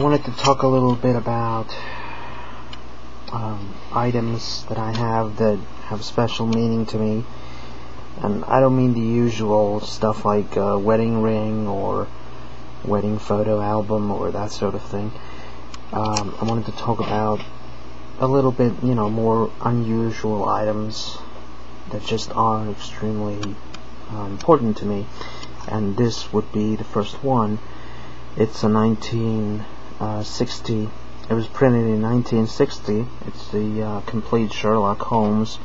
wanted to talk a little bit about items that I have that have special meaning to me, and I don't mean the usual stuff like a wedding ring or wedding photo album or that sort of thing. I wanted to talk about a little bit, more unusual items that just are extremely important to me, and this would be the first one. It's a 1960. It was printed in 1960. It's the complete Sherlock Holmes,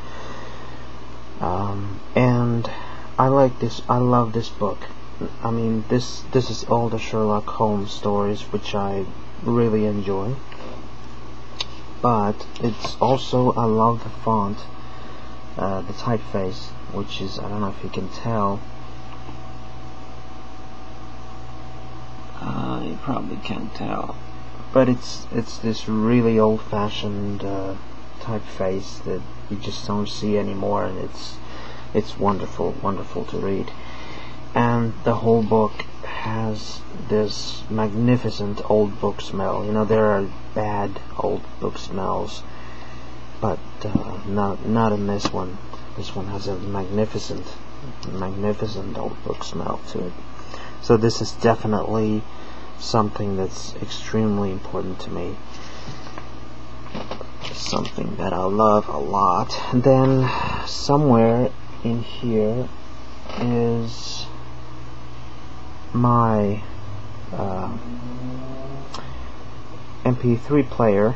and I like this. I love this book. I mean, this is all the Sherlock Holmes stories, which I really enjoy. But it's also, I love the font, the typeface, which is, I don't know if you can tell. You probably can't tell, but it's this really old-fashioned typeface that you just don't see anymore, and it's wonderful to read. And the whole book has this magnificent old book smell. There are bad old book smells, but not in this one. This one has a magnificent old book smell to it. So this is definitely something that's extremely important to me. Something that I love a lot. And then somewhere in here is my MP3 player,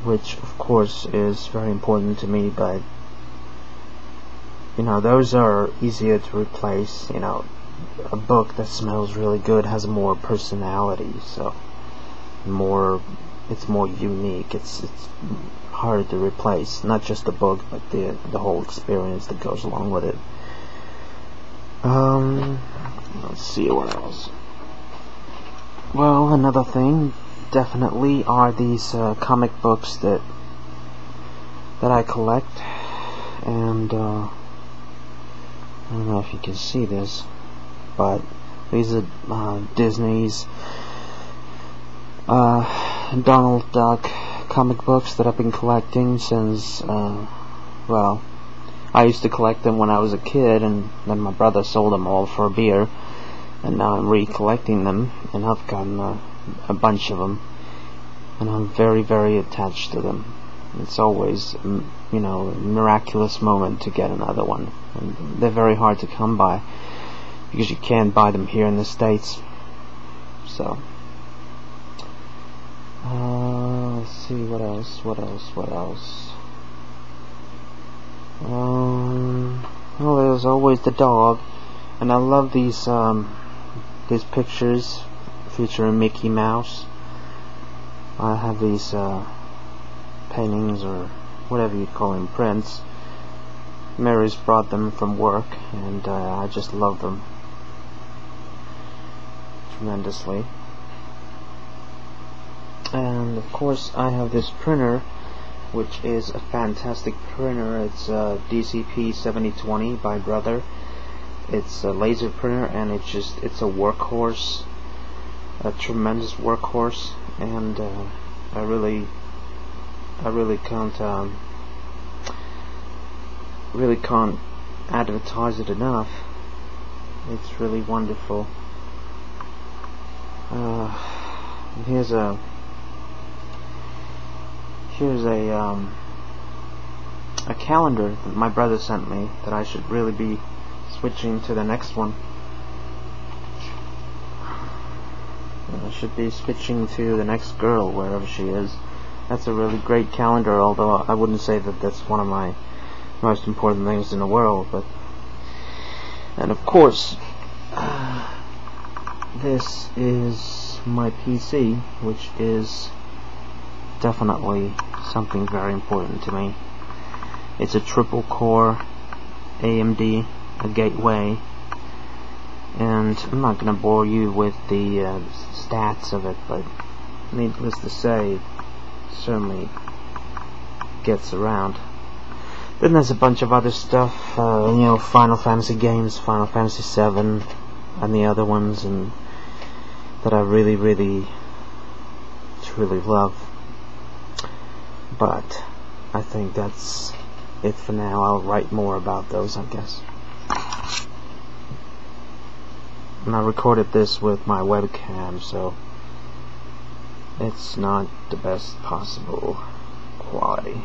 which of course is very important to me, but those are easier to replace. A book that smells really good has more personality, so it's more unique. It's harder to replace, not just the book, but the whole experience that goes along with it. Let's see what else. Well, another thing definitely are these comic books that I collect, and I don't know if you can see this, but these are Disney's Donald Duck comic books that I've been collecting since, well, I used to collect them when I was a kid, and then my brother sold them all for a beer, and now I'm recollecting them, and I've gotten a bunch of them, and I'm very, very attached to them. It's always, a miraculous moment to get another one, and they're very hard to come by, because you can't buy them here in the States. So let's see, what else. Well, there's always the dog, and I love these pictures featuring Mickey Mouse. I have these paintings, or whatever you call them, prints. Mary's brought them from work, and I just love them tremendously. And of course I have this printer, which is a fantastic printer. It's a DCP 7020 by Brother. It's a laser printer, and it's a workhorse, a tremendous workhorse, and I really can't advertise it enough. It's really wonderful. Here's a calendar that my brother sent me that I should really be switching to the next one. I should be switching to the next girl, wherever she is. That's a really great calendar, although I wouldn't say that that's one of my most important things in the world. And of course, this is my PC, which is definitely something very important to me. It's a triple core AMD, a gateway, and I'm not going to bore you with the stats of it, but needless to say, it certainly gets around. Then there's a bunch of other stuff, Final Fantasy games, Final Fantasy VII, and the other ones, and that I really truly love. But I think that's it for now. I'll write more about those, I guess. And I recorded this with my webcam, so it's not the best possible quality.